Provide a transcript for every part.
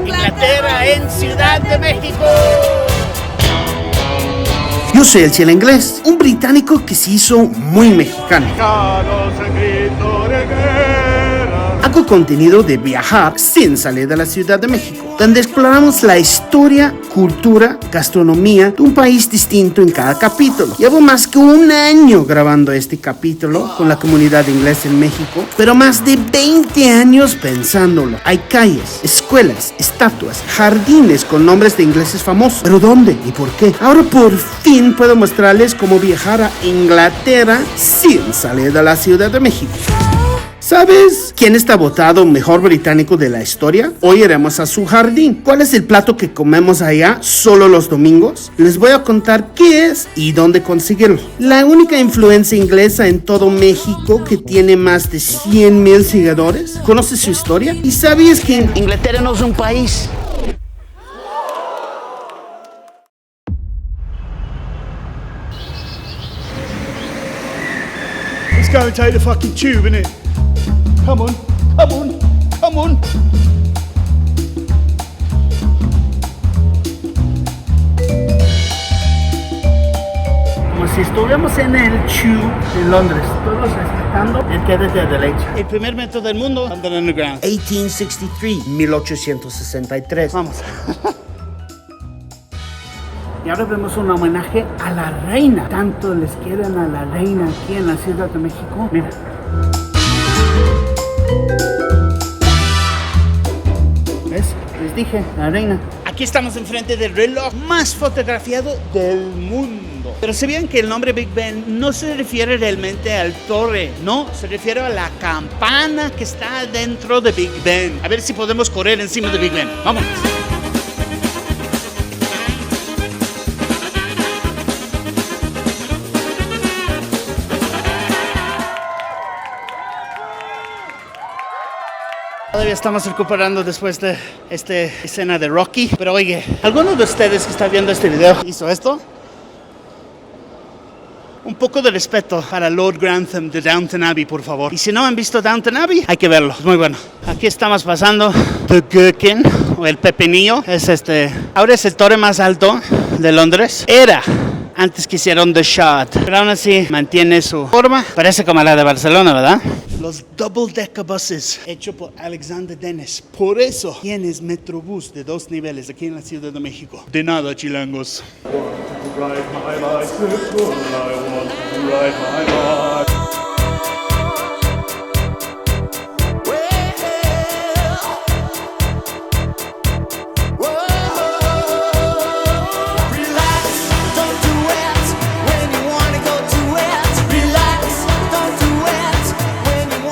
Inglaterra en Ciudad de México. Yo soy el Chela Inglés, un británico que se hizo muy mexicano. Hago contenido de viajar sin salir de la Ciudad de México, donde exploramos la historia, cultura, gastronomía de un país distinto en cada capítulo. Llevo más que un año grabando este capítulo con la comunidad inglesa en México, pero más de 20 años pensándolo. Hay calles, escuelas, estatuas, jardines con nombres de ingleses famosos. ¿Pero dónde y por qué? Ahora por fin puedo mostrarles cómo viajar a Inglaterra sin salir de la Ciudad de México. ¿Sabes quién está votado mejor británico de la historia? Hoy iremos a su jardín. ¿Cuál es el plato que comemos allá solo los domingos? Les voy a contar qué es y dónde conseguirlo. La única influencia inglesa en todo México que tiene más de 100,000 seguidores. ¿Conoces su historia? ¿Y sabías que Inglaterra no es un país? Let's go and take the fucking tube, innit? Come on, come on, come on. como si estuviéramos en el Tube de Londres, todos respetando el que es de derecha? El primer metro del mundo, London Underground. 1863. Vamos. Y ahora vemos un homenaje a la reina. Tanto les quieren a la reina aquí en la Ciudad de México. Mira. ¿Ves? Les dije, la reina. Aquí estamos enfrente del reloj más fotografiado del mundo. Pero ¿sabían que el nombre Big Ben no se refiere realmente al torre? No, se refiere a la campana que está dentro de Big Ben. A ver si podemos correr encima de Big Ben. Vamos. Todavía estamos recuperando después de esta escena de Rocky. Pero oye, ¿alguno de ustedes que está viendo este video hizo esto? Un poco de respeto para Lord Grantham de Downton Abbey, por favor. Y si no han visto Downton Abbey, hay que verlo. Es muy bueno. Aquí estamos pasando The Gherkin, o el Pepinillo. Ahora es el torre más alto de Londres. Era antes que hicieron The Shard, pero aún así mantiene su forma. Parece como la de Barcelona, ¿verdad? Los double decker buses hechos por Alexander Dennis. Por eso tienes Metrobús de 2 niveles aquí en la Ciudad de México. De nada, chilangos.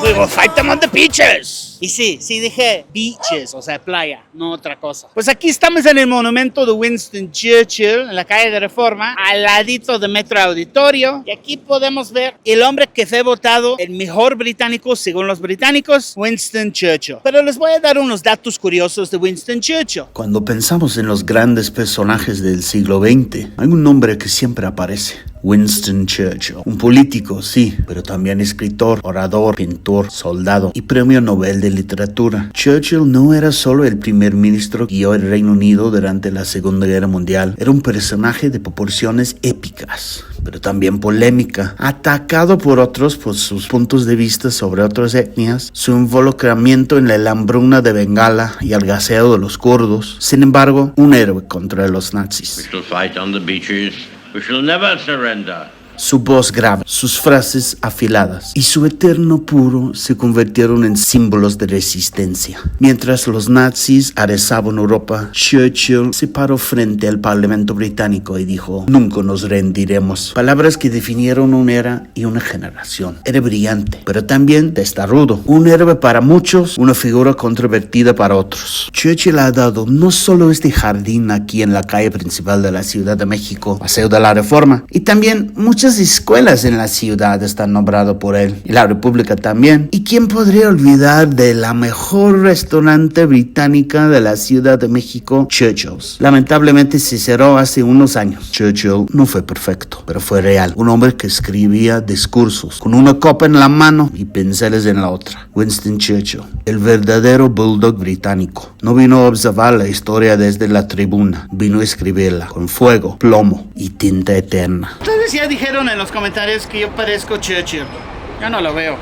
We will fight them on the beaches. Y sí dije beaches, o sea, playa, no otra cosa. Pues aquí estamos en el monumento de Winston Churchill, en la calle de Reforma, al ladito de Metro Auditorio. Y aquí podemos ver el hombre que fue votado el mejor británico, según los británicos, Winston Churchill. Pero les voy a dar unos datos curiosos de Winston Churchill. Cuando pensamos en los grandes personajes del siglo XX, hay un nombre que siempre aparece: Winston Churchill. Un político, sí, pero también escritor, orador, pintor, soldado y premio Nobel de literatura. Churchill no era solo el primer ministro que guió el Reino Unido durante la Segunda Guerra Mundial. Era un personaje de proporciones épicas, pero también polémica, atacado por otros por sus puntos de vista sobre otras etnias, su involucramiento en la hambruna de Bengala y el gaseo de los kurdos. Sin embargo, un héroe contra los nazis. We shall fight on the beaches. We shall never surrender. Su voz grave, sus frases afiladas y su eterno puro se convirtieron en símbolos de resistencia. Mientras los nazis arrasaban Europa, Churchill se paró frente al Parlamento británico y dijo: "Nunca nos rendiremos". Palabras que definieron una era y una generación. Era brillante, pero también testarudo. Un héroe para muchos, una figura controvertida para otros. Churchill ha dado no solo este jardín aquí en la calle principal de la Ciudad de México, Paseo de la Reforma, y también muchas Muchas escuelas en la ciudad están nombradas por él, y la República también. ¿Y quién podría olvidar de la mejor restaurante británica de la Ciudad de México, Churchill's? Lamentablemente se cerró hace unos años. Churchill no fue perfecto, pero fue real. Un hombre que escribía discursos con una copa en la mano y pinceles en la otra. Winston Churchill, el verdadero bulldog británico. No vino a observar la historia desde la tribuna, vino a escribirla con fuego, plomo y tinta eterna. Ustedes ya dijeron en los comentarios que yo parezco Churchill. Yo no lo veo.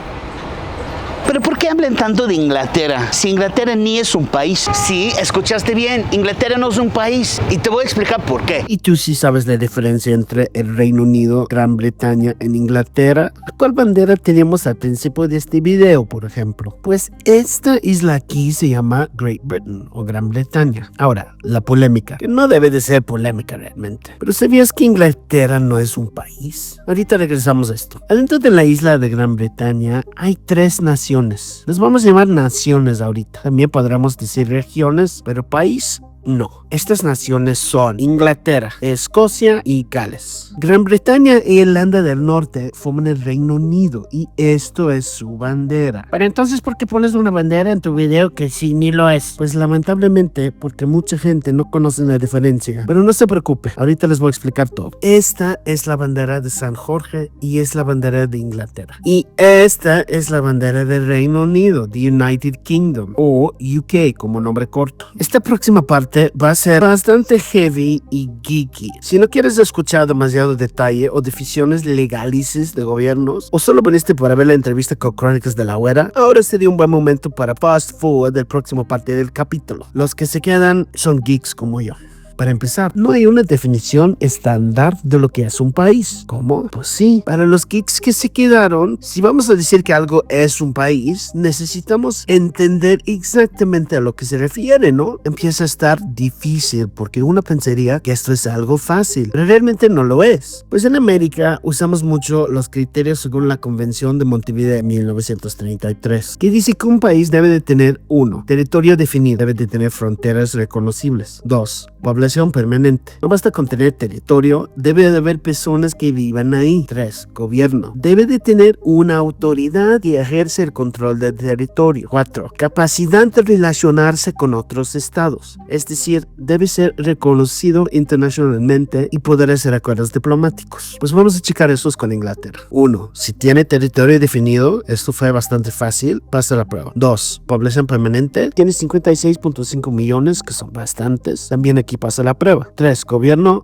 Pero ¿por qué hablan tanto de Inglaterra? Si Inglaterra ni es un país. Sí, escuchaste bien, Inglaterra no es un país. Y te voy a explicar por qué. ¿Y tú sí sabes la diferencia entre el Reino Unido, Gran Bretaña e Inglaterra? ¿Cuál bandera teníamos al principio de este video, por ejemplo? Pues esta isla aquí se llama Great Britain o Gran Bretaña. Ahora, la polémica, que no debe de ser polémica realmente. Pero ¿sabías que Inglaterra no es un país? Ahorita regresamos a esto. Adentro de la isla de Gran Bretaña hay 3 naciones. Les vamos a llamar naciones ahorita. También podríamos decir regiones, pero país no. Estas naciones son Inglaterra, Escocia y Gales. Gran Bretaña e Irlanda del Norte forman el Reino Unido y esto es su bandera. Pero entonces, ¿por qué pones una bandera en tu video que sí ni lo es? Pues lamentablemente porque mucha gente no conoce la diferencia. Pero no se preocupe, ahorita les voy a explicar todo. Esta es la bandera de San Jorge y es la bandera de Inglaterra. Y esta es la bandera del Reino Unido, the United Kingdom o UK como nombre corto. Esta próxima parte va a ser bastante heavy y geeky. Si no quieres escuchar demasiado detalle o definiciones legalices de gobiernos, o solo viniste para ver la entrevista con Crónicas de la Güera, ahora sería un buen momento para fast forward del próximo parte del capítulo. Los que se quedan son geeks como yo. Para empezar, no hay una definición estándar de lo que es un país. ¿Cómo? Pues sí, para los geeks que se quedaron, si vamos a decir que algo es un país, necesitamos entender exactamente a lo que se refiere, ¿no? Empieza a estar difícil porque uno pensaría que esto es algo fácil, pero realmente no lo es. Pues en América usamos mucho los criterios según la Convención de Montevideo de 1933, que dice que un país debe de tener 1. Territorio definido, debe de tener fronteras reconocibles. 2. Población permanente. No basta con tener territorio, debe de haber personas que vivan ahí. 3. Gobierno. Debe de tener una autoridad que ejerce el control del territorio. 4. Capacidad de relacionarse con otros estados. Es decir, debe ser reconocido internacionalmente y poder hacer acuerdos diplomáticos. Pues vamos a checar esos con Inglaterra. 1. Si tiene territorio definido, esto fue bastante fácil, pasa la prueba. 2. Población permanente. Tiene 56.5 millones, que son bastantes. También aquí pasa la prueba. 3. Gobierno.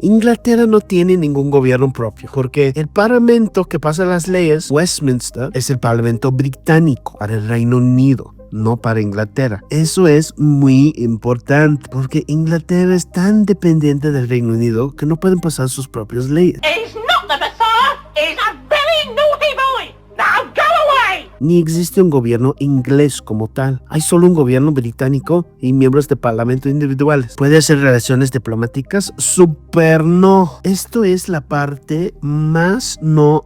Inglaterra no tiene ningún gobierno propio porque el parlamento que pasa las leyes, Westminster, es el parlamento británico para el Reino Unido, no para Inglaterra. Eso es muy importante porque Inglaterra es tan dependiente del Reino Unido que no pueden pasar sus propias leyes. He's not the Messiah, he's a very naughty boy. Now go away! Ni existe un gobierno inglés como tal. Hay solo un gobierno británico y miembros de parlamento individuales. ¿Puede hacer relaciones diplomáticas? Súper no. Esto es la parte más no.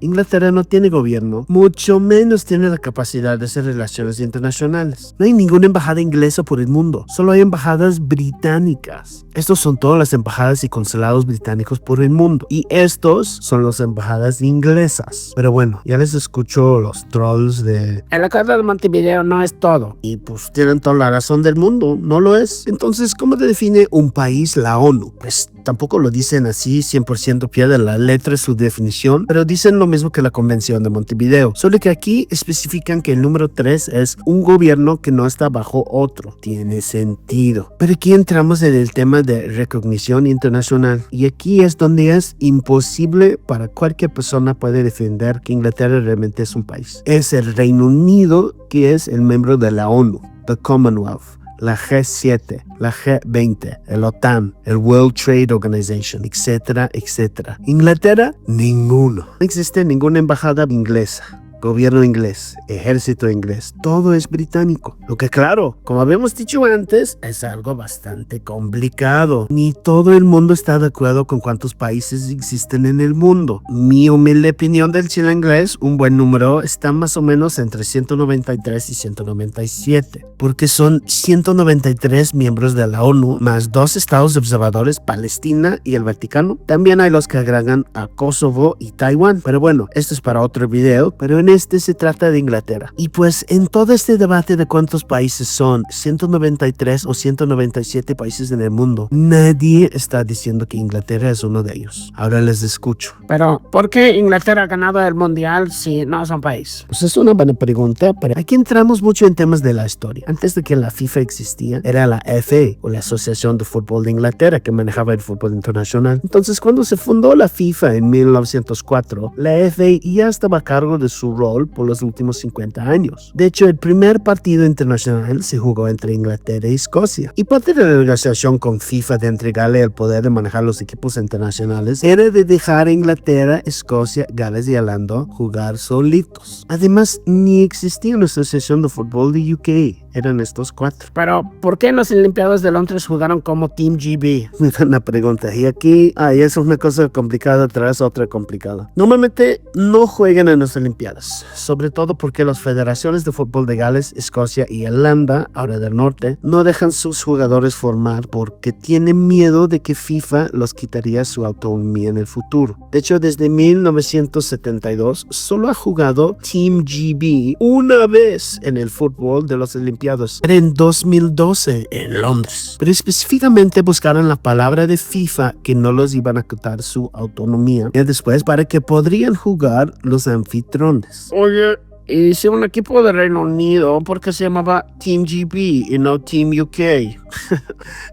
Inglaterra no tiene gobierno, mucho menos tiene la capacidad de hacer relaciones internacionales. No hay ninguna embajada inglesa por el mundo, solo hay embajadas británicas. Estos son todas las embajadas y consulados británicos por el mundo y estos son las embajadas inglesas. Pero bueno, ya les escucho los trolls de el acuerdo de Montevideo no es todo. Y pues tienen toda la razón del mundo, no lo es. Entonces, ¿cómo se define un país la ONU? Pues tampoco lo dicen así 100% pie de la letra su definición, pero dicen lo mismo que la Convención de Montevideo, solo que aquí especifican que el número 3 es un gobierno que no está bajo otro. Tiene sentido. Pero aquí entramos en el tema de recognición internacional y aquí es donde es imposible para cualquier persona poder defender que Inglaterra realmente es un país. Es el Reino Unido que es el miembro de la ONU, the Commonwealth, la G7, la G20, el OTAN, el World Trade Organization, etcétera, etcétera. Inglaterra, ninguno. No existe ninguna embajada inglesa. gobierno inglés, ejército inglés, todo es británico. Lo que claro, como habíamos dicho antes, es algo bastante complicado. Ni todo el mundo está de acuerdo con cuántos países existen en el mundo. Mi humilde opinión del chile inglés, un buen número, está más o menos entre 193 y 197, porque son 193 miembros de la ONU, más 2 estados observadores, Palestina y el Vaticano. También hay los que agregan a Kosovo y Taiwán, pero bueno, esto es para otro video, pero en este se trata de Inglaterra. Y pues en todo este debate de cuántos países son, 193 o 197 países en el mundo, nadie está diciendo que Inglaterra es uno de ellos. Ahora les escucho. Pero, ¿por qué Inglaterra ha ganado el mundial si no son país? Pues es una buena pregunta, pero aquí entramos mucho en temas de la historia. Antes de que la FIFA existía, era la FA, o la Asociación de Fútbol de Inglaterra, que manejaba el fútbol internacional. Entonces, cuando se fundó la FIFA en 1904, la FA ya estaba a cargo de su rol por los últimos 50 años. De hecho, el primer partido internacional se jugó entre Inglaterra y Escocia. Y parte de la negociación con FIFA de entregarle el poder de manejar los equipos internacionales era de dejar a Inglaterra, Escocia, Gales y Irlanda jugar solitos. Además, ni existía una asociación de fútbol de UK. Eran estos 4. Pero, ¿por qué los Olimpiados de Londres jugaron como Team GB? Una pregunta. Y aquí, es una cosa complicada tras otra complicada. Normalmente no juegan en las Olimpiadas, sobre todo porque las federaciones de fútbol de Gales, Escocia y Irlanda, ahora del norte, no dejan sus jugadores formar porque tienen miedo de que FIFA los quitaría su autonomía en el futuro. De hecho, desde 1972 solo ha jugado Team GB una vez en el fútbol de las Olimpiadas. Era en 2012 en Londres. Pero específicamente buscaron la palabra de FIFA que no los iban a quitar su autonomía. Y después para que podrían jugar los anfitriones. Oye, y si un equipo de Reino Unido, ¿por qué se llamaba Team GB y no Team UK?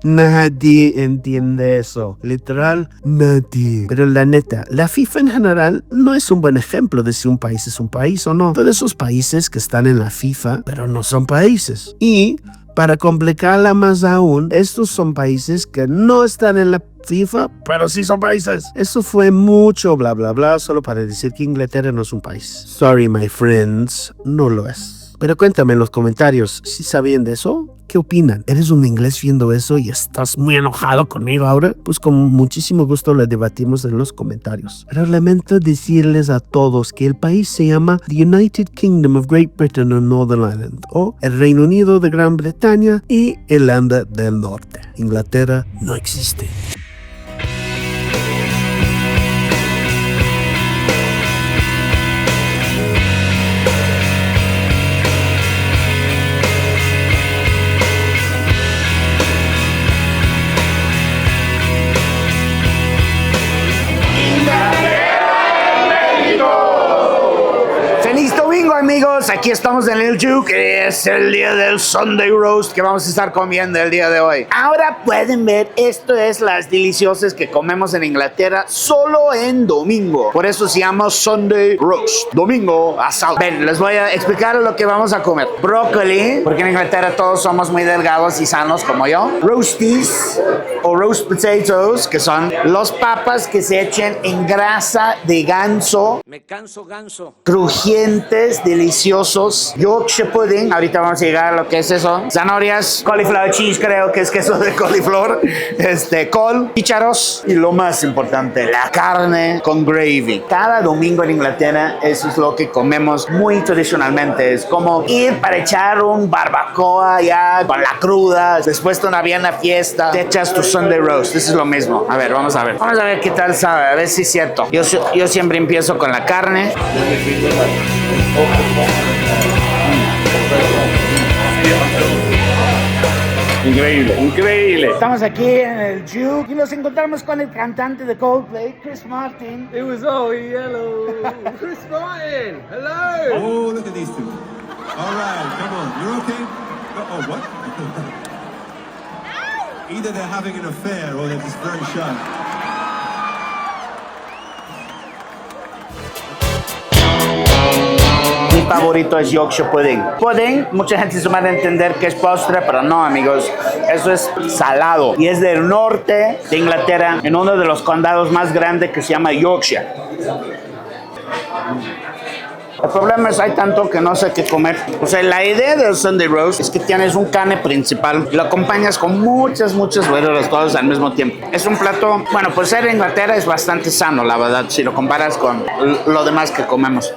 Nadie entiende eso. Literal, nadie. Pero la neta, la FIFA en general no es un buen ejemplo de si un país es un país o no. Todos esos países que están en la FIFA, pero no son países. Y para complicarla más aún, estos son países que no están en la FIFA, pero sí son países. Eso fue mucho bla bla bla solo para decir que Inglaterra no es un país. Sorry my friends, no lo es. Pero cuéntame en los comentarios, ¿sí sabían de eso? ¿Qué opinan? ¿Eres un inglés viendo eso y estás muy enojado conmigo ahora? Pues con muchísimo gusto lo debatimos en los comentarios. Pero lamento decirles a todos que el país se llama The United Kingdom of Great Britain and Northern Ireland, o el Reino Unido de Gran Bretaña y Irlanda del Norte. Inglaterra no existe. Amigos, aquí estamos en el Juke, es el día del Sunday Roast que vamos a estar comiendo el día de hoy. Ahora pueden ver, esto es las deliciosas que comemos en Inglaterra solo en domingo. Por eso se llama Sunday Roast, domingo asado. Ven, les voy a explicar lo que vamos a comer. Brócoli, porque en Inglaterra todos somos muy delgados y sanos como yo. Roasties o roast potatoes, que son los papas que se echen en grasa de ganso. Me canso ganso. Crujientes, deliciosos. Yorkshire pudding, ahorita vamos a llegar a lo que es eso. Zanahorias, cauliflower cheese, creo que es queso de coliflor. Col, chícharos y lo más importante, la carne con gravy. Cada domingo en Inglaterra eso es lo que comemos muy tradicionalmente. Es como ir para echar un barbacoa ya con la cruda. Después de una bien fiesta, te echas tu Sunday roast. Eso es lo mismo. A ver, vamos a ver. Vamos a ver qué tal sabe, a ver si es cierto. Yo siempre empiezo con la carne. Increíble, increíble. Estamos aquí en el Juke y nos encontramos con el cantante de Coldplay, Chris Martin. It was all yellow. Chris Martin, hello. Oh, look at these two. All right, come on, you're okay? Oh, what? Either they're having an affair or they're just very shy. Mi favorito es Yorkshire pudding. Pudding, mucha gente se va a entender que es postre, pero no, amigos. Eso es salado. Y es del norte de Inglaterra, en uno de los condados más grandes que se llama Yorkshire. El problema es hay tanto que no sé qué comer. O sea, la idea del Sunday roast es que tienes un carne principal y lo acompañas con muchas verduras todas al mismo tiempo. Es un plato, bueno, pues ser en Inglaterra es bastante sano, la verdad, si lo comparas con lo demás que comemos.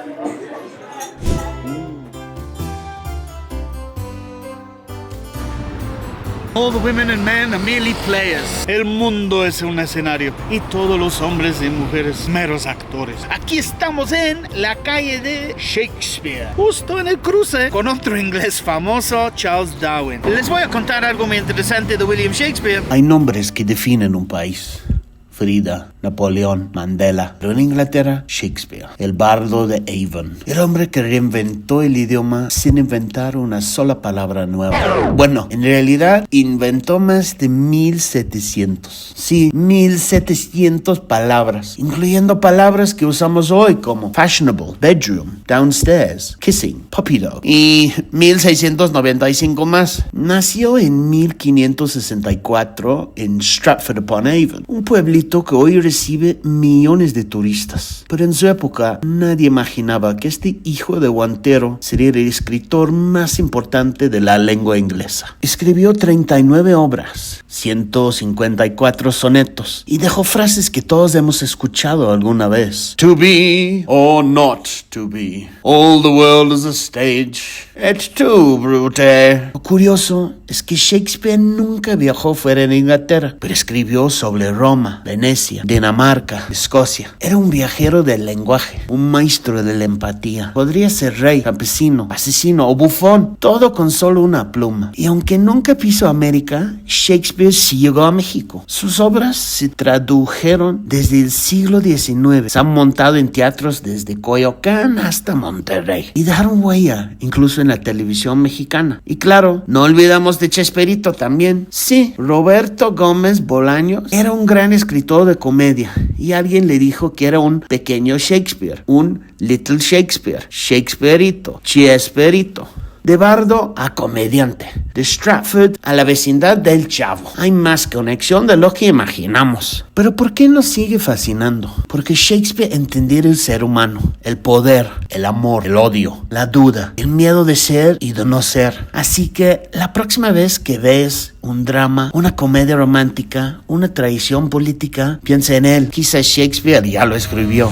All the women and men are merely players. El mundo es un escenario y todos los hombres y mujeres meros actores. Aquí estamos en la calle de Shakespeare, justo en el cruce con otro inglés famoso, Charles Darwin. Les voy a contar algo muy interesante de William Shakespeare. Hay nombres que definen un país. Frida, Napoleón, Mandela. Pero en Inglaterra, Shakespeare, el bardo de Avon. El hombre que reinventó el idioma sin inventar una sola palabra nueva. Bueno, en realidad inventó más de 1700. Sí, 1700 palabras, incluyendo palabras que usamos hoy como fashionable, bedroom, downstairs, kissing, puppy dog y 1695 más. Nació en 1564 en Stratford-upon-Avon, un pueblito que hoy recibe millones de turistas. Pero en su época nadie imaginaba que este hijo de guantero sería el escritor más importante de la lengua inglesa. Escribió 39 obras, 154 sonetos y dejó frases que todos hemos escuchado alguna vez. To be or not to be, all the world is a stage, et tu, brute. Lo curioso es que Shakespeare nunca viajó fuera de Inglaterra, pero escribió sobre Roma, Venecia, Dinamarca, Escocia. Era un viajero del lenguaje, un maestro de la empatía. Podría ser rey, campesino, asesino o bufón, todo con solo una pluma. Y aunque nunca pisó América, Shakespeare sí llegó a México. Sus obras se tradujeron desde el siglo XIX. Se han montado en teatros desde Coyoacán hasta Monterrey y dejaron huella incluso en la televisión mexicana. Y claro, no olvidamos de Chesperito también. Sí, Roberto Gómez Bolaños era un gran escritor de comedia y alguien le dijo que era un pequeño Shakespeare, un Little Shakespeare, Shakespearito, Chesperito. De bardo a comediante, de Stratford a la vecindad del Chavo. Hay más conexión de lo que imaginamos. Pero ¿por qué nos sigue fascinando? Porque Shakespeare entendía el ser humano, el poder, el amor, el odio, la duda, el miedo de ser y de no ser. Así que la próxima vez que ves un drama, una comedia romántica, una traición política, piensa en él. Quizás Shakespeare ya lo escribió.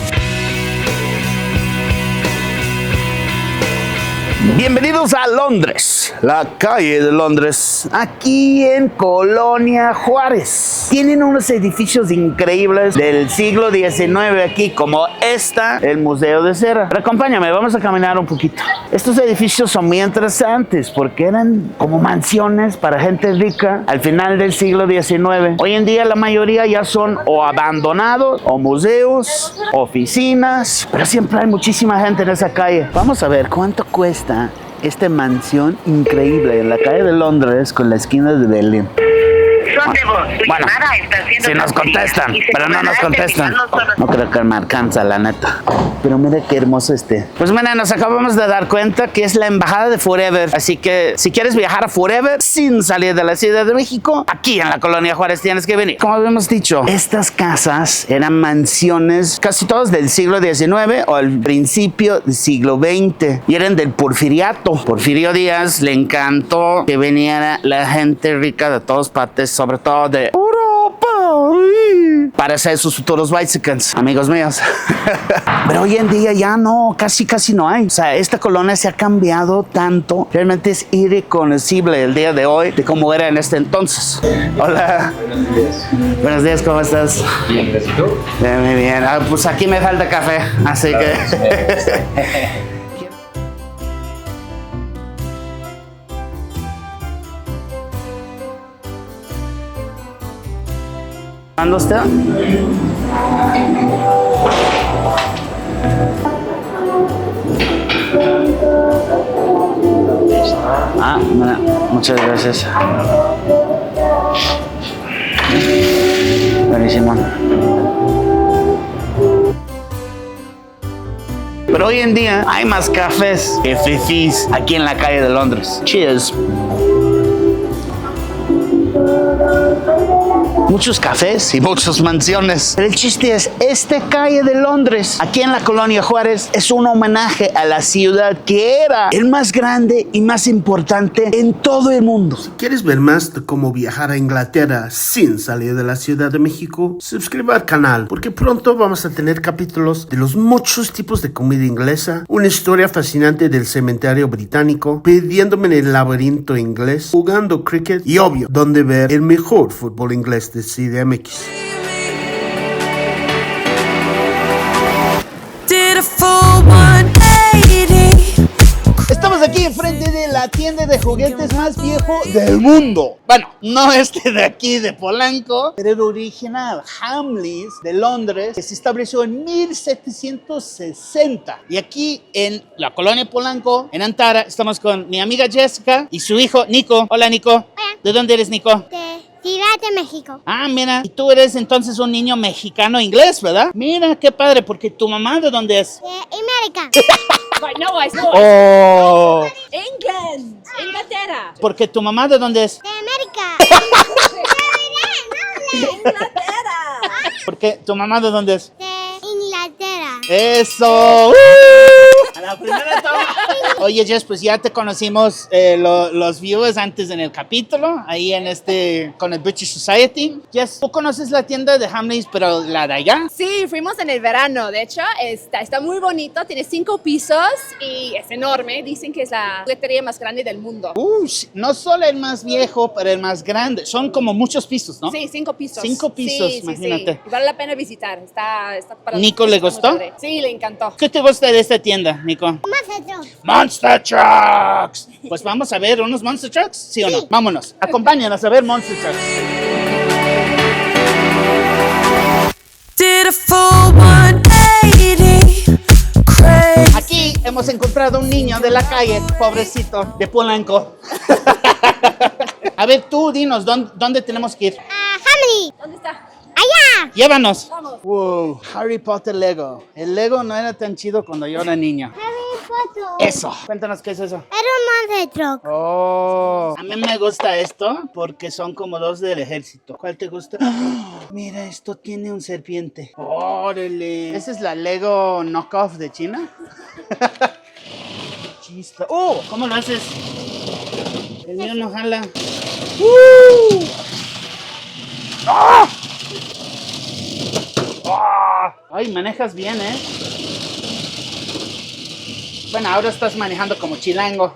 Bienvenidos a Londres, la calle de Londres, aquí en Colonia Juárez. Tienen unos edificios increíbles del siglo XIX aquí, como el Museo de Cera. Pero acompáñame, vamos a caminar un poquito. Estos edificios son muy interesantes porque eran como mansiones para gente rica al final del siglo XIX. Hoy en día la mayoría ya son o abandonados, o museos, oficinas, pero siempre hay muchísima gente en esa calle. Vamos a ver cuánto cuesta esta mansión increíble en la calle de Londres con la esquina de Berlín. Bueno, si nos contestan, pero no nos contestan. No creo que me alcanza, la neta. Pero mira qué hermoso Pues mira, nos acabamos de dar cuenta que es la embajada de Forever. Así que si quieres viajar a Forever sin salir de la Ciudad de México, aquí en la Colonia Juárez tienes que venir. Como habíamos dicho, estas casas eran mansiones casi todas del siglo XIX o al principio del siglo XX. Y eran del Porfiriato. Porfirio Díaz le encantó que viniera la gente rica de todas partes, sobre todo de Europa, para ser sus futuros bicycles, amigos míos. Pero hoy en día ya no, casi no hay. O sea, esta colonia se ha cambiado tanto, realmente es irreconocible el día de hoy de cómo era en este entonces. Hola. Buenos días, ¿cómo estás? Bien, gracias. Muy bien. Pues aquí me falta café, así que... ¿Cuándo usted? Mira, muchas gracias. Buenísimo. Pero hoy en día hay más cafés que fifís aquí en la calle de Londres. Cheers. muchos cafés y muchas mansiones. Pero el chiste es, esta calle de Londres, aquí en la Colonia Juárez, es un homenaje a la ciudad que era el más grande y más importante en todo el mundo. Si quieres ver más de cómo viajar a Inglaterra sin salir de la Ciudad de México, suscríbete al canal, porque pronto vamos a tener capítulos de los muchos tipos de comida inglesa, una historia fascinante del cementerio británico, perdiéndome en el laberinto inglés, jugando cricket y obvio, donde ver el mejor fútbol inglés de CDMX. Estamos aquí enfrente de la tienda de juguetes más viejo del mundo. Bueno, no este de aquí de Polanco, pero el original, Hamleys de Londres, que se estableció en 1760. Y aquí en la colonia Polanco, en Antara, estamos con mi amiga Jessica y su hijo Nico. Hola, Nico. Hola. ¿De dónde eres, Nico? De Ciudad de México. Ah, mira, y tú eres entonces un niño mexicano inglés, ¿verdad? Mira, qué padre, porque tu mamá, ¿de dónde es? De América. Oh, England, Inglaterra. porque tu mamá, ¿de dónde es? De América. Inglaterra. Porque tu mamá, ¿de dónde es? De Inglaterra. ¡Eso! A la primera toma. Oye, Jess, pues ya te conocimos los viewers antes en el capítulo, ahí en con el British Society. Jess, ¿tú conoces la tienda de Hamleys, pero la de allá? Sí, fuimos en el verano. De hecho, está muy bonito. Tiene 5 pisos y es enorme. Dicen que es la juguetería más grande del mundo. Sí, no solo el más viejo, pero el más grande. Son como muchos pisos, ¿no? Sí, 5 pisos. 5 pisos, Sí, imagínate. sí. Vale la pena visitar. Está para ¿Nico le gustó? Sí, le encantó. ¿Qué te gusta de esta tienda, Nico? Nosotros. ¡Monster Trucks! Pues vamos a ver unos Monster Trucks, ¿sí o no? Vámonos, acompáñanos a ver Monster Trucks. Aquí hemos encontrado un niño de la calle, pobrecito, de Polanco. A ver, tú dinos, ¿dónde tenemos que ir? Hamley. ¿Dónde está? Allá. Llévanos. Vamos. Wow, Harry Potter Lego. El Lego no era tan chido cuando yo era niño. Harry Potter. Eso. Cuéntanos qué es eso. Era un monster truck. Oh, a mí me gusta esto porque son como 2 del ejército. ¿Cuál te gusta? ¡Oh! Mira, esto tiene un serpiente. Órale. ¿Esa es la Lego knockoff de China? Chista. ¡Oh! ¿Cómo lo haces? El mío no jala. ¡Ah! ¡Ah! Ay, manejas bien, ¿eh? Bueno, ahora estás manejando como chilango.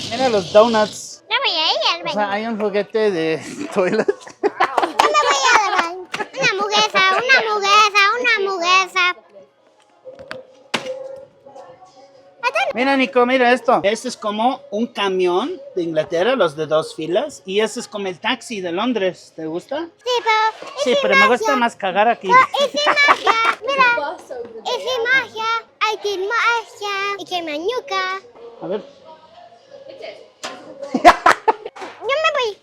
Mira los donuts. No voy a ir al O baño. sea, hay un juguete de toilet. No me voy al baño. Una hamburguesa. Mira, Nico, mira esto. Este es como un camión de Inglaterra, los de 2 filas. Y este es como el taxi de Londres. ¿Te gusta? Sí, pero... Sí, pero me gusta más cagar aquí. Es magia. Mira. Es magia. Hay que magia. Y que mañuca. A ver. Yo me voy.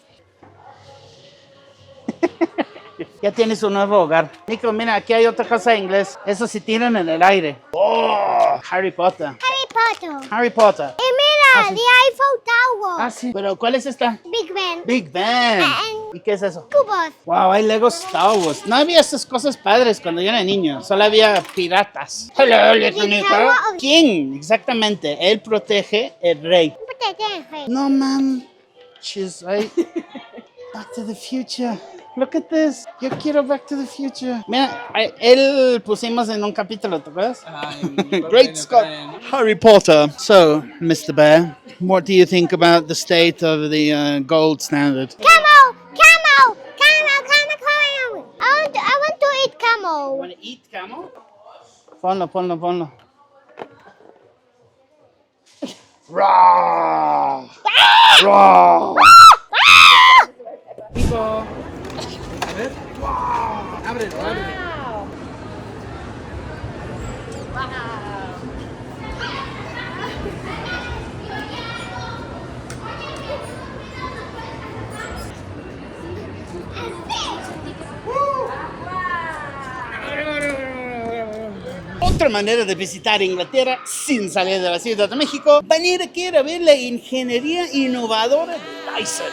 Ya tienes un nuevo hogar. Nico, mira, aquí hay otra cosa en inglés. Eso se tiran en el aire. ¡Oh! Harry Potter. Harry Potter. Harry Potter. Y mira, the Eiffel Tower. Ah, sí. ¿Pero cuál es esta? Big Ben. Big Ben. ¿Y qué es eso? Cubos. Wow, hay Lego Star Wars. No había esas cosas padres cuando yo era niño. Solo había piratas. Hello, little Nico. King, exactamente. Él protege el rey. No manches. Back to the Future. Look at this. Yo quiero Back to the Future. Mira, él pusimos en un capítulo, ¿te acuerdas? Great Scott. Harry Potter. So, Mr. Bear, what do you think about the state of the gold standard? Camel. I want to eat camel. You want to eat camel? Ponlo. Raw. Raw. Nico. A ver. Wow. Ábrelo. Otra manera de visitar Inglaterra sin salir de la Ciudad de México, venir aquí a ver la ingeniería innovadora de Dyson.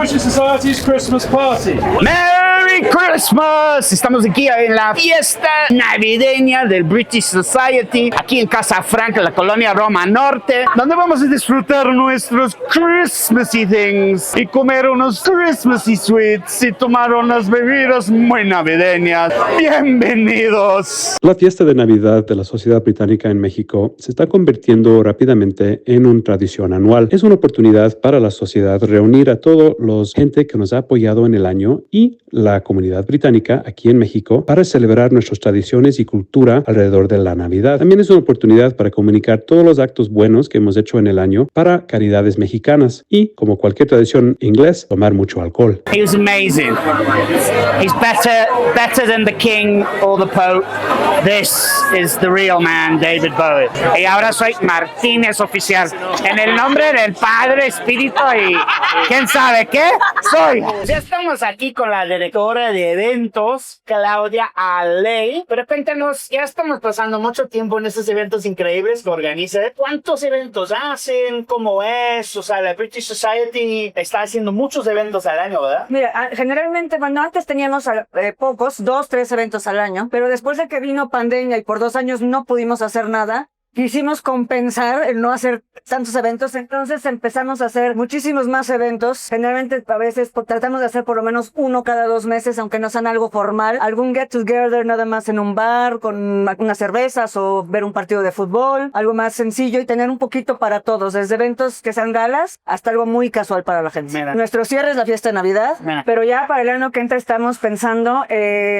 British Society's Christmas party. ¡Merry Christmas! Estamos aquí en la fiesta navideña del British Society, aquí en Casa Franca, en la colonia Roma Norte, donde vamos a disfrutar nuestros Christmassy things y comer unos Christmassy sweets y tomar unas bebidas muy navideñas. ¡Bienvenidos! La fiesta de Navidad de la Sociedad Británica en México se está convirtiendo rápidamente en una tradición anual. Es una oportunidad para la sociedad reunir a toda la gente que nos ha apoyado en el año y la comunidad británica aquí en México para celebrar nuestras tradiciones y cultura alrededor de la Navidad. También es una oportunidad para comunicar todos los actos buenos que hemos hecho en el año para caridades mexicanas y, como cualquier tradición inglés, tomar mucho alcohol. He was amazing. He's better than the king or the Pope. This is the real man, David Bowie. Y ahora soy Martínez oficial. En el nombre del Padre, Espíritu y quién sabe qué soy. Ya estamos aquí con la directora de eventos, Claudia Aley. Pero cuéntanos, ya estamos pasando mucho tiempo en estos eventos increíbles que organiza. ¿Cuántos eventos hacen? ¿Cómo es? O sea, la British Society está haciendo muchos eventos al año, ¿verdad? Mira, generalmente, bueno, antes teníamos pocos, 2, 3 eventos al año, pero después de que vino pandemia y por 2 años no pudimos hacer nada, quisimos compensar el no hacer tantos eventos, entonces empezamos a hacer muchísimos más eventos. Generalmente a veces tratamos de hacer por lo menos uno cada 2 meses, aunque no sean algo formal. Algún get together nada más en un bar con unas cervezas o ver un partido de fútbol, algo más sencillo y tener un poquito para todos, desde eventos que sean galas hasta algo muy casual para la gente. Mira. Nuestro cierre es la fiesta de Navidad, pero ya para el año que entra estamos pensando,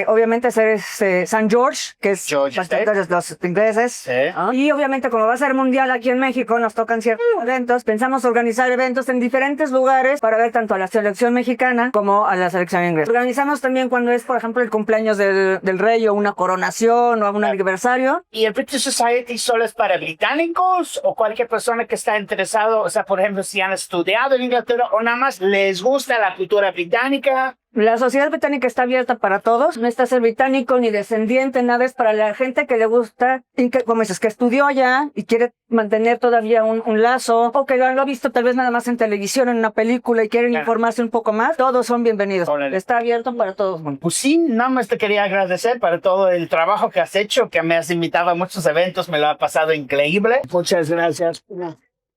obviamente hacer St. George, que es bastante de los ingleses, Sí. y obviamente como va a ser mundial aquí en México, nos tocan ciertos eventos. Pensamos organizar eventos en diferentes lugares para ver tanto a la selección mexicana como a la selección inglesa. Organizamos también cuando es, por ejemplo, el cumpleaños del rey o una coronación o un aniversario. ¿Y el British Society solo es para británicos o cualquier persona que está interesado? O sea, por ejemplo, si han estudiado en Inglaterra o nada más les gusta la cultura británica. La sociedad británica está abierta para todos. No está ser británico ni descendiente, nada. Es para la gente que le gusta, y que, como dices, que estudió allá y quiere mantener todavía un lazo, o que lo ha visto tal vez nada más en televisión, en una película y quieren informarse un poco más. Todos son bienvenidos. Está abierto para todos. Pues sí, nada más te quería agradecer para todo el trabajo que has hecho, que me has invitado a muchos eventos, me lo ha pasado increíble. Muchas gracias.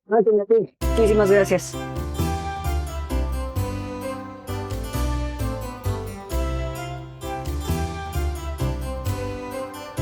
Muchísimas gracias.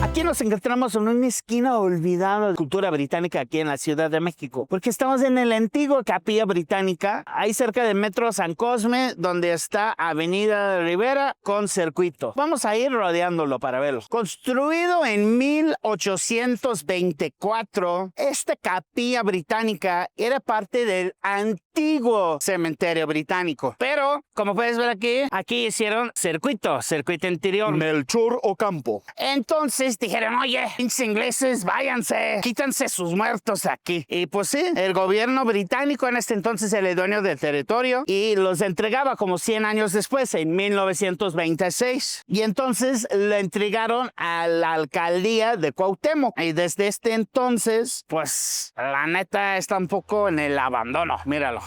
Aquí nos encontramos en una esquina olvidada de cultura británica aquí en la Ciudad de México, porque estamos en el antiguo Capilla Británica, ahí cerca de Metro San Cosme, donde está Avenida Rivera con circuito. Vamos a ir rodeándolo para verlo. Construido en 1824, esta Capilla Británica era parte del antiguo cementerio británico, pero como puedes ver aquí hicieron circuito interior. Melchor Ocampo. Entonces dijeron, oye, pinches ingleses, váyanse, quítense sus muertos aquí. Y pues sí, el gobierno británico en este entonces era el dueño del territorio y los entregaba como 100 años después, en 1926. Y entonces le entregaron a la alcaldía de Cuauhtémoc. Y desde este entonces, pues la neta está un poco en el abandono, míralo.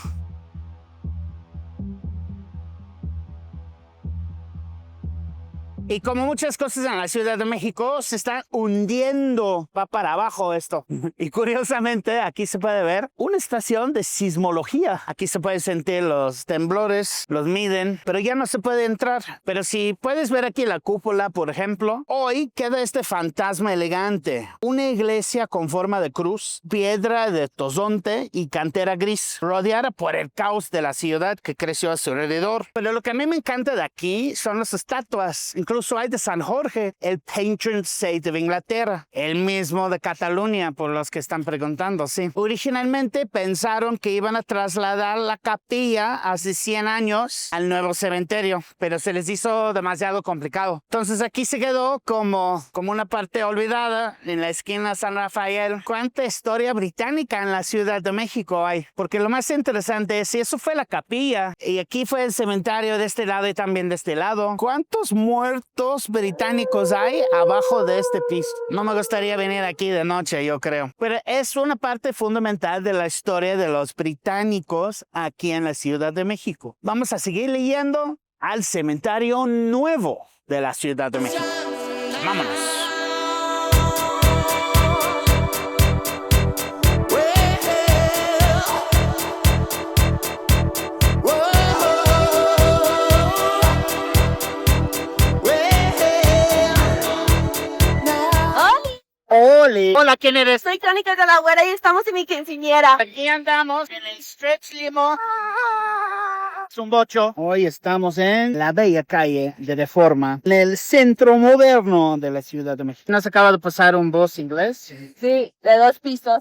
Y como muchas cosas en la Ciudad de México, se están hundiendo. Va para abajo esto. Y curiosamente, aquí se puede ver una estación de sismología. Aquí se puede sentir los temblores, los miden, pero ya no se puede entrar. Pero si puedes ver aquí la cúpula, por ejemplo, hoy queda este fantasma elegante. Una iglesia con forma de cruz, piedra de tozonte y cantera gris, rodeada por el caos de la ciudad que creció a su alrededor. Pero lo que a mí me encanta de aquí son las estatuas. Incluso hay de San Jorge, el patron saint de Inglaterra, el mismo de Cataluña, por los que están preguntando, sí. Originalmente pensaron que iban a trasladar la capilla hace 100 años al nuevo cementerio, pero se les hizo demasiado complicado. Entonces aquí se quedó como una parte olvidada en la esquina de San Rafael. ¿Cuánta historia británica en la Ciudad de México hay? Porque lo más interesante es si eso fue la capilla y aquí fue el cementerio de este lado y también de este lado. ¿Cuántos muertos ¿Cuántos británicos hay abajo de este piso? No me gustaría venir aquí de noche, yo creo. Pero es una parte fundamental de la historia de los británicos aquí en la Ciudad de México. Vamos a seguir leyendo al Cementerio Nuevo de la Ciudad de México. Vámonos. Hola, ¿quién eres? Soy Crónica de la Güera y estamos en mi quinceañera. Aquí andamos en el Stretch Limo. Zumbocho. Hoy estamos en la bella calle de Reforma, en el centro moderno de la Ciudad de México. ¿Nos acaba de pasar un bus inglés? Sí, de 2 pisos.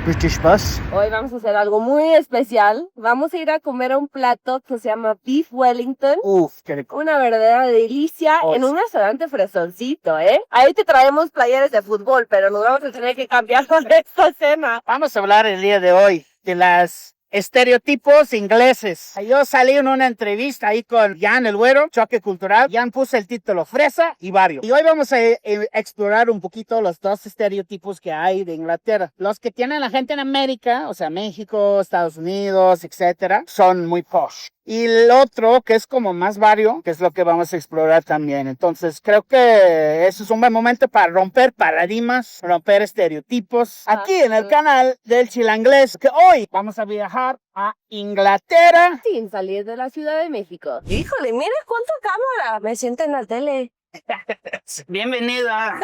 British Bus. Hoy vamos a hacer algo muy especial. Vamos a ir a comer un plato que se llama Beef Wellington. Uf, qué rico. Una verdadera delicia en un restaurante fresoncito, ¿eh? Ahí te traemos playeres de fútbol, pero nos vamos a tener que cambiar con esta cena. Vamos a hablar el día de hoy de las estereotipos ingleses. Yo salí en una entrevista ahí con Jan el Güero, Choque Cultural. Jan puso el título Fresa y Barrio. Y hoy vamos a explorar un poquito los 2 estereotipos que hay de Inglaterra. Los que tienen la gente en América, o sea, México, Estados Unidos, etcétera, son muy posh. Y el otro, que es como más barrio, que es lo que vamos a explorar también. Entonces, creo que eso es un buen momento para romper paradigmas, romper estereotipos. Aquí en el canal del Chilanglés, que hoy vamos a viajar a Inglaterra. Sin salir de la Ciudad de México. Híjole, mira cuánta cámara. Me siento en la tele. Bienvenida.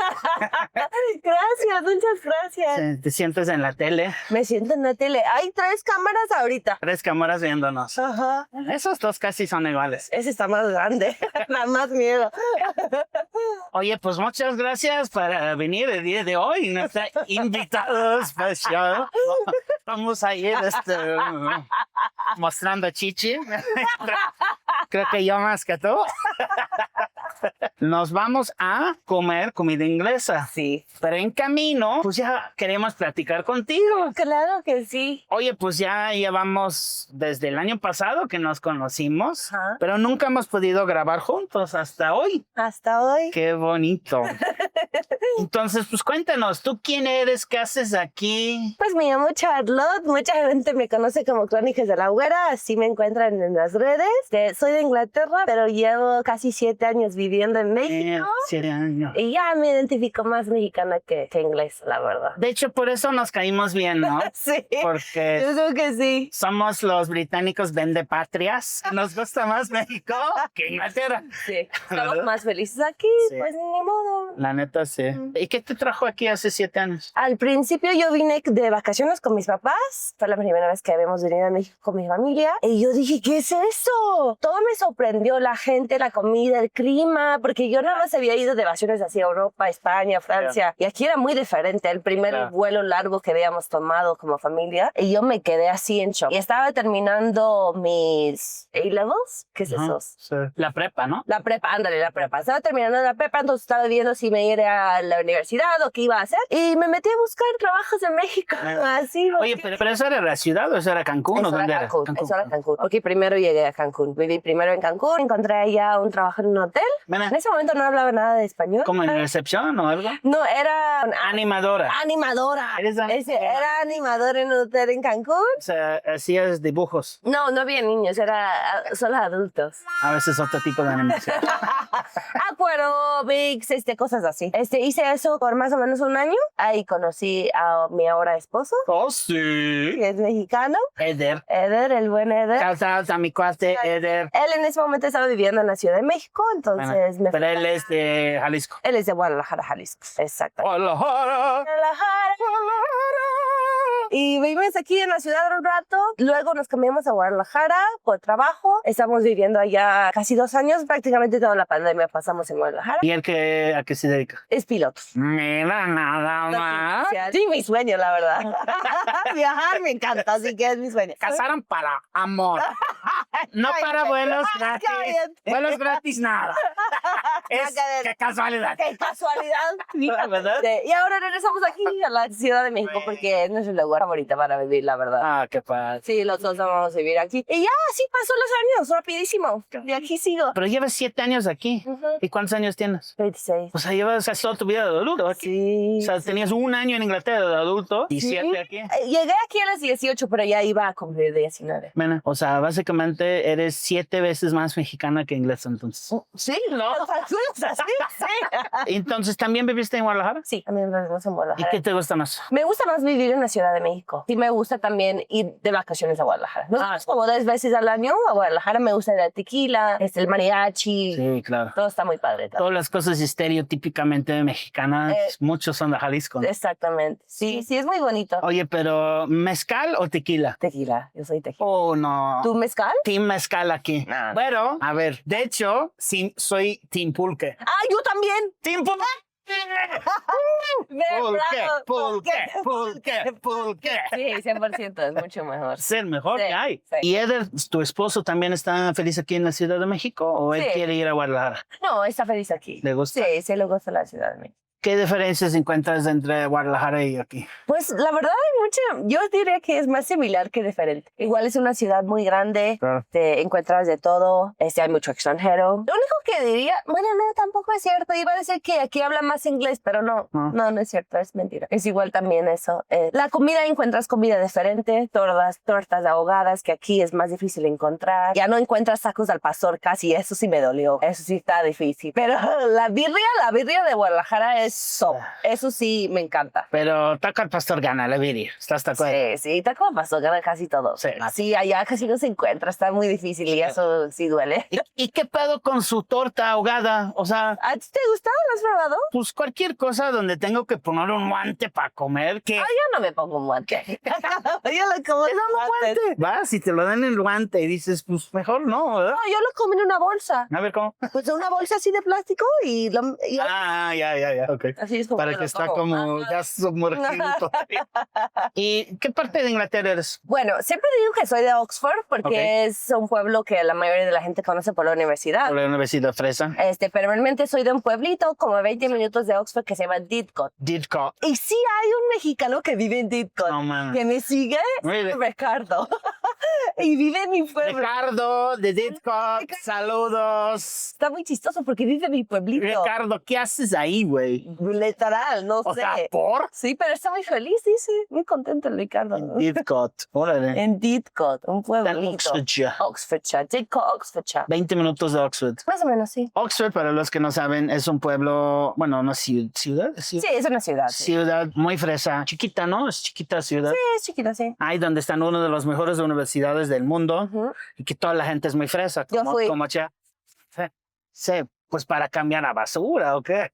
Gracias, muchas gracias. ¿Te sientes en la tele? Me siento en la tele. Hay 3 cámaras ahorita. 3 cámaras viéndonos. Ajá. Esos 2 casi son iguales. Ese está más grande. Da más miedo. Oye, pues muchas gracias por venir el día de hoy. Nuestra invitada especial. Vamos a ir mostrando chichi. Creo que yo más que tú. Nos vamos a comer comida inglesa. Sí. Pero en camino, pues ya queremos platicar contigo. Claro que sí. Oye, pues ya llevamos desde el año pasado que nos conocimos, pero nunca hemos podido grabar juntos hasta hoy. Hasta hoy. Qué bonito. Entonces, pues cuéntanos, ¿tú quién eres? ¿Qué haces aquí? Pues me llamo Charlotte. Mucha gente me conoce como Crónicas de la Güera. Así me encuentran en las redes. Soy de Inglaterra, pero llevo casi 7 años viviendo en México. 7 años. Y ya me identifico más mexicana que inglés, la verdad. De hecho, por eso nos caímos bien, ¿no? Sí. Porque yo creo que sí. Somos los británicos vendepatrias. Nos gusta más México que Inglaterra. Sí. Estamos más felices aquí, sí. Pues ni modo. La neta, sí. ¿Y qué te trajo aquí hace 7 años? Al principio yo vine de vacaciones con mis papás. Fue la primera vez que habíamos venido a México con mi familia. Y yo dije, ¿qué es eso? Todo me sorprendió, la gente, la comida, el clima, porque yo nada más había ido de vacaciones hacia Europa, España, Francia. Y aquí era muy diferente. El primer vuelo largo que habíamos tomado como familia. Y yo me quedé así en shock. Y estaba terminando mis A-levels. ¿Qué es eso? Sí. La prepa, ¿no? La prepa, ándale, la prepa. Estaba terminando la prepa, entonces estaba viendo si me iría a la universidad o qué iba a hacer. Y me metí a buscar trabajos en México. Así. Oye, pero ¿eso era la ciudad o eso era Cancún? Eso ¿o dónde era Cancún. Eso era Cancún. Ok, primero llegué a Cancún. Viví primero en Cancún. Encontré allá un trabajo en un hotel. En ese momento no hablaba nada de español. ¿Como en recepción o algo? No, era... Animadora. Animadora. Era animadora en un hotel en Cancún. O sea, hacías dibujos. No, no había niños, era solo adultos. A veces otro tipo de animación. Aerobics, cosas así. Hice eso por más o menos un año. Ahí conocí a mi ahora esposo. Oh, sí. Que es mexicano. Eder, el buen Eder. Calzados a mi cuate, Eder. Él en ese momento estaba viviendo en la Ciudad de México, entonces me... Pero él es de Jalisco. Él es de Guadalajara, Jalisco. Exacto. Guadalajara. Y vivimos aquí en la ciudad un rato. Luego nos cambiamos a Guadalajara por trabajo. Estamos viviendo allá casi 2 años. Prácticamente toda la pandemia pasamos en Guadalajara. ¿Y él a qué se dedica? Es piloto. Mira, nada más. Sí, mi sueño, la verdad. Viajar me encanta, así que es mi sueño. Casaron para amor. No para vuelos gratis. Vuelos gratis, nada. Qué casualidad. Qué casualidad. ¿Verdad? Sí. Y ahora regresamos aquí a la Ciudad de México porque es nuestro lugar favorita para vivir, la verdad. Ah, qué padre. Sí, los dos vamos a vivir aquí. Y ya, así pasó los años, rapidísimo. Y aquí sigo. Pero llevas 7 años aquí. ¿Y cuántos años tienes? 26. O sea, llevas casi toda tu vida de adulto aquí. Sí. O sea, tenías 1 año en Inglaterra de adulto y 7 aquí. Llegué aquí a los 18, pero ya iba a cumplir 19. Bueno, o sea, básicamente eres 7 veces más mexicana que inglesa, entonces. Sí, ¿no? Sí. Entonces, ¿también viviste en Guadalajara? Sí, también vivimos en ¿Y Guadalajara. qué te gusta más? Me gusta más vivir en la Ciudad de México. Sí, me gusta también ir de vacaciones a Guadalajara. Nos vamos como 2 veces al año a Guadalajara. Me gusta el tequila, el mariachi. Sí, claro. Todo está muy padre. Todas las cosas estereotípicamente mexicanas, muchos son de Jalisco, ¿no? Exactamente. Sí, sí, es muy bonito. Oye, pero ¿mezcal o tequila? Tequila, yo soy tequila. Oh, no. ¿Tú mezcal? Team mezcal aquí. Bueno, a ver, de hecho, sí, soy team pulque. ¡Ah, yo también! ¡Team pulque! Pulque. Sí, 100%, es mucho mejor. Es el mejor Sí, que hay. sí. ¿Y Eder, tu esposo, también está feliz aquí en la Ciudad de México o él Sí. quiere ir a Guadalajara? No, está feliz aquí. ¿Le gusta? Sí, sí le gusta la Ciudad de México. ¿Qué diferencias encuentras entre Guadalajara y aquí? Pues la verdad hay mucha, yo diría que es más similar que diferente. Igual es una ciudad muy grande, Claro. te encuentras de todo, hay mucho extranjero. Lo único que diría, bueno, no, tampoco es cierto, iba a decir que aquí habla más inglés, pero no es cierto, es mentira. Es igual también eso. La comida, encuentras comida diferente, tortas ahogadas, que aquí es más difícil encontrar. Ya no encuentras tacos al pastor casi, eso sí me dolió, eso sí está difícil. Pero la birria de Guadalajara es eso sí me encanta. Pero taco al pastor gana, la birria. ¿Estás de acuerdo? Sí, taco al pastor gana casi todo. Sí. Así allá casi no se encuentra, está muy difícil y eso sí duele. ¿Y qué pedo con su torta ahogada? O sea, ¿A ti te gusta? ¿Lo has probado? pues cualquier cosa donde tengo que poner un guante para comer, que Yo no me pongo un guante. Yo lo como en un guante. vas y te lo dan en el guante y dices, pues mejor no, ¿verdad? No, yo lo como en una bolsa. A ver, ¿cómo? Pues una bolsa así de plástico y ya, ok. así es como Para yo que lo está como. como ya sumergido todavía. ¿Y qué parte de Inglaterra eres? Bueno, siempre digo que soy de Oxford porque es un pueblo que la mayoría de la gente conoce por la universidad. Por la Universidad Fresa. Pero realmente soy de un pueblito como a 20 minutos de Oxford que se llama Didcot. Didcot. Y sí hay un mexicano que vive en Didcot. No, man. Que me sigue, Really? Ricardo. Y vive en mi pueblo. Ricardo de Didcot, saludos. Está muy chistoso porque vive en mi pueblito. Ricardo, ¿qué haces ahí, güey? Literal, no O sé. sea, ¿por? Sí, pero está muy feliz, dice. Muy contento el Ricardo. Didcot, órale. En Didcot, un pueblito. Oxfordshire. Oxfordshire, Didcot, Oxfordshire. 20 minutos de Oxford. Más o menos, sí. Oxford, para los que no saben, es un pueblo, bueno, no ciudad. Sí, es una ciudad. Sí, Ciudad muy fresa, chiquita, ¿no? Es chiquita ciudad. es chiquita, sí. Ahí donde están una de las mejores universidades del mundo y que toda la gente es muy fresa. Yo fui. Sí, pues para cambiar la basura, ¿o qué?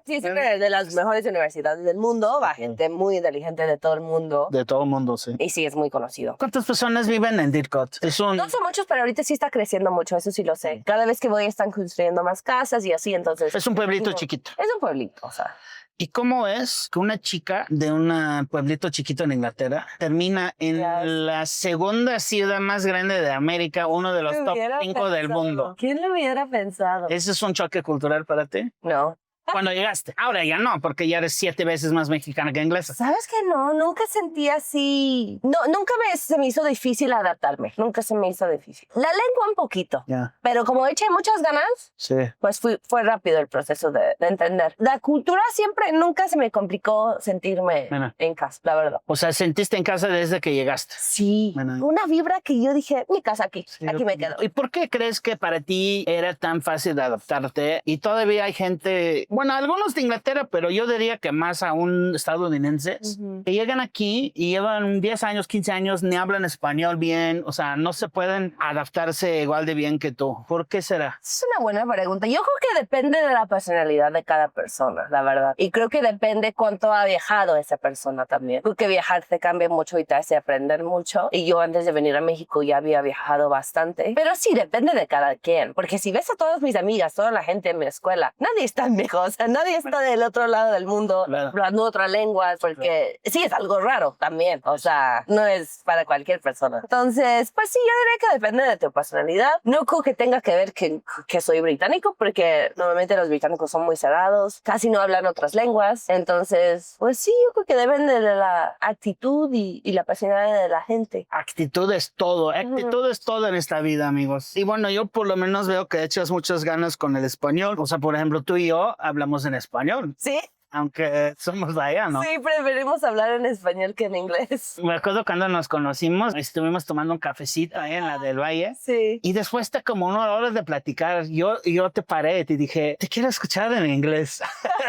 Sí, es una de las mejores universidades del mundo. Va gente muy inteligente de todo el mundo. De todo el mundo, sí. Y sí, es muy conocido. ¿Cuántas personas viven en Didcot? No son muchos, pero ahorita sí está creciendo mucho, eso sí lo sé. Cada vez que voy están construyendo más casas y así, entonces... Es un pueblito chiquito. Es un pueblito, o sea... ¿Y cómo es que una chica de un pueblito chiquito en Inglaterra termina en la segunda ciudad más grande de América, uno de los top 5 del mundo? ¿Quién lo hubiera pensado? ¿Ese es un choque cultural para ti? No. Cuando llegaste. Ahora ya no, porque ya eres 7 veces más mexicana que inglesa. ¿Sabes que no? Nunca sentí así... No, nunca se me hizo difícil adaptarme. Nunca se me hizo difícil. La lengua un poquito. Ya. Pero como eché muchas ganas, Sí. pues fue rápido el proceso de entender. La cultura siempre, nunca se me complicó sentirme Bueno. en casa, la verdad. O sea, sentiste en casa desde que llegaste. Sí. Bueno. Una vibra que yo dije, mi casa aquí, Sí, aquí me quedo. ¿Y por qué crees que para ti era tan fácil de adaptarte? Y todavía hay gente, bueno, algunos de Inglaterra, pero yo diría que más aún estadounidenses, que llegan aquí y llevan 10 años, 15 años, ni hablan español bien, o sea, no se pueden adaptarse igual de bien que tú. ¿Por qué será? Es una buena pregunta. Yo creo que depende de la personalidad de cada persona, la verdad. Y creo que depende cuánto ha viajado esa persona también. Creo que viajar te cambia mucho y te hace aprender mucho. Y yo antes de venir a México ya había viajado bastante. Pero sí, depende de cada quien. Porque si ves a todas mis amigas, toda la gente en mi escuela, nadie está mejor O sea, nadie está del otro lado del mundo hablando otra lengua porque sí es algo raro también. O sea, no es para cualquier persona. Entonces, pues sí, yo diría que depende de tu personalidad. No creo que tenga que ver que soy británico, porque normalmente los británicos son muy cerrados, casi no hablan otras lenguas. Entonces, pues sí, yo creo que depende de la actitud y la personalidad de la gente. Actitud es todo. Actitud es todo en esta vida, amigos. Y bueno, yo por lo menos veo que echas muchas ganas con el español. O sea, por ejemplo, tú y yo hablamos en español. Sí. Aunque somos de allá, ¿no? Sí, preferimos hablar en español que en inglés. Me acuerdo cuando nos conocimos, estuvimos tomando un cafecito ahí en la del Valle. Sí. Y después de como 1 hora de platicar, yo te paré y te dije, te quiero escuchar en inglés.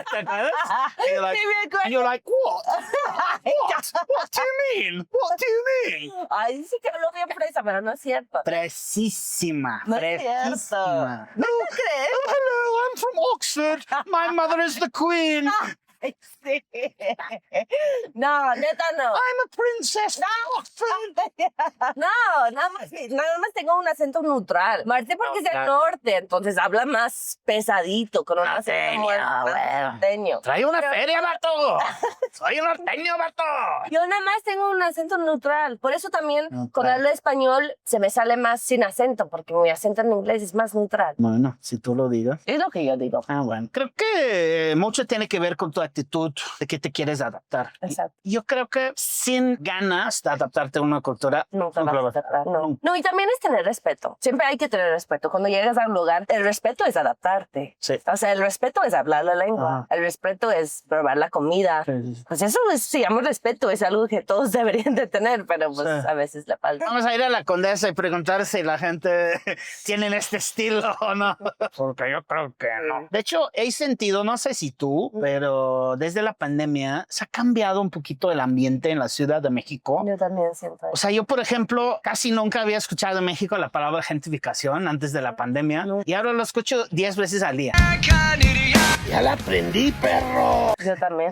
¿Te acuerdas? Sí, me acuerdo. And you're like, what? What do you mean? What do you mean? Ay, sí que hablo bien fresa, pero no es cierto. Precisísima. No es cierto. ¿No te crees? Oh, hello, I'm from Oxford. My mother is the Queen. Sí. No, neta no. I'm a princess. No, nada más tengo un acento neutral. Martín porque es del norte, entonces habla más pesadito, con un acento más norteño. Trae una feria, vato. Soy un norteño, vato. Yo nada más tengo un acento neutral. Por eso también cuando hablo español se me sale más sin acento, porque mi acento en inglés es más neutral. Bueno, si tú lo digas. Es lo que yo digo. Ah, bueno. Creo que mucho tiene que ver con tu actitud de que te quieres adaptar. Exacto. Yo creo que sin ganas de adaptarte a una cultura, nunca vas a adaptar. No, y también es tener respeto. Siempre hay que tener respeto. Cuando llegas a un lugar, el respeto es adaptarte. Sí. O sea, el respeto es hablar la lengua. El respeto es probar la comida. Sí. Pues eso se llama respeto. Es algo que todos deberían de tener, pero pues a veces le falta. Vamos a ir a la Condesa y preguntar si la gente tiene este estilo o no. Porque yo creo que no. De hecho, he sentido, no sé si tú, pero desde la pandemia se ha cambiado un poquito el ambiente en la Ciudad de México. Yo también siento. O sea, yo, por ejemplo, casi nunca había escuchado en México la palabra gentrificación antes de la pandemia. Y ahora lo escucho 10 veces al día. Ya la aprendí, perro. Yo también.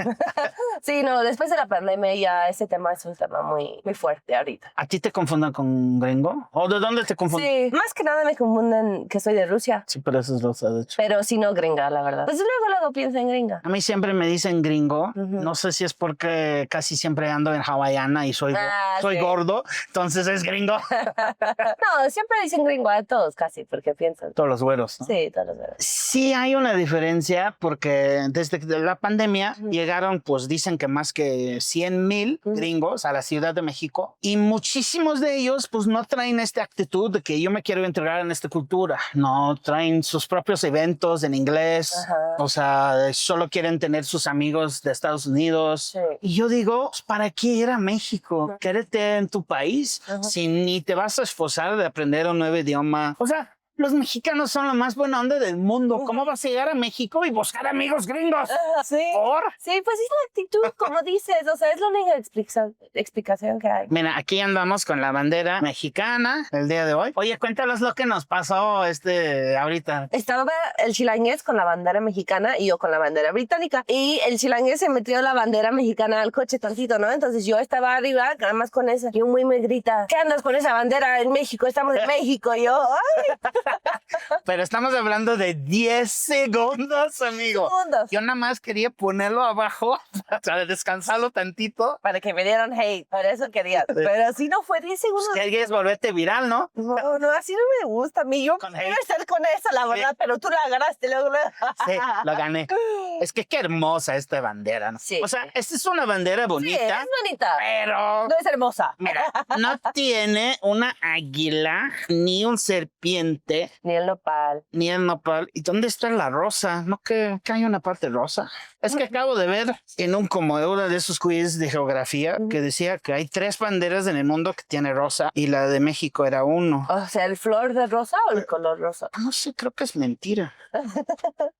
Sí, no, después de la pandemia ya ese tema es un tema muy fuerte ahorita. ¿A ti te confunden con gringo? ¿O de dónde te confunden? Sí, más que nada me confunden que soy de Rusia. Sí, pero eso es lo que he dicho. Pero sí no gringa, la verdad. Pues luego pienso en gringa. A mí siempre me dicen gringo. No sé si es porque casi siempre ando en hawaiana y soy gordo, entonces es gringo. No, siempre dicen gringo a todos casi, porque piensan. Todos los güeros, ¿no? Sí, todos los güeros. Sí hay una diferencia porque desde la pandemia llegaron, pues dicen que más que 100,000 gringos a la Ciudad de México y muchísimos de ellos pues no traen esta actitud de que yo me quiero integrar en esta cultura. No, traen sus propios eventos en inglés. O sea, solo quieren tener sus amigos de Estados Unidos. Sí. Y yo digo, pues, ¿para qué ir a México? Quédate en tu país si ni te vas a esforzar de aprender un nuevo idioma. O sea, los mexicanos son la más buena onda del mundo. ¿Cómo vas a llegar a México y buscar amigos gringos? Sí. ¿Por? Sí, pues es la actitud, como dices. O sea, es la única explicación que hay. Mira, aquí andamos con la bandera mexicana el día de hoy. Oye, cuéntanos lo que nos pasó ahorita. Estaba el chilangués con la bandera mexicana y yo con la bandera británica. Y el chilangués se metió la bandera mexicana al coche tantito, ¿no? Entonces yo estaba arriba, nada más con esa. Y un güey me grita, ¿qué andas con esa bandera en México? Estamos en México. Y yo, ¡ay! Pero estamos hablando de 10 segundos, amigo. Yo nada más quería ponerlo abajo, o sea, descansarlo tantito. Para que me dieran hate, para eso quería. Pero así no fue 10 segundos. Pues quieres volverte viral, ¿no? No, así no me gusta a mí. Yo quiero estar con eso, la verdad, pero tú la agarraste luego. Sí, lo gané. Es que qué hermosa esta bandera, ¿no? Sí. O sea, esta es una bandera bonita. Sí, es bonita. Pero no es hermosa. Mira, no tiene una águila, ni un serpiente. Ni el nopal. Ni el nopal. ¿Y dónde está la rosa? ¿No que hay una parte rosa? Es que acabo de ver en uno de esos quiz de geografía que decía que hay 3 banderas en el mundo que tiene rosa y la de México era 1. O sea, ¿el flor de rosa o el color rosa? No sé, creo que es mentira.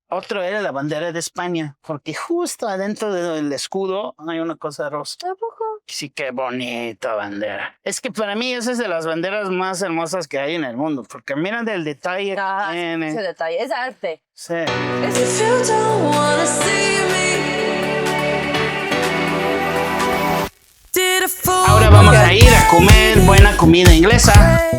Otro era la bandera de España, porque justo adentro del escudo hay una cosa rosa. ¿Tampoco? Sí, qué bonita bandera. Es que para mí esa es de las banderas más hermosas que hay en el mundo, porque miran del detalle que tiene. Ese detalle, es arte. Sí. Ahora vamos a ir a comer buena comida inglesa.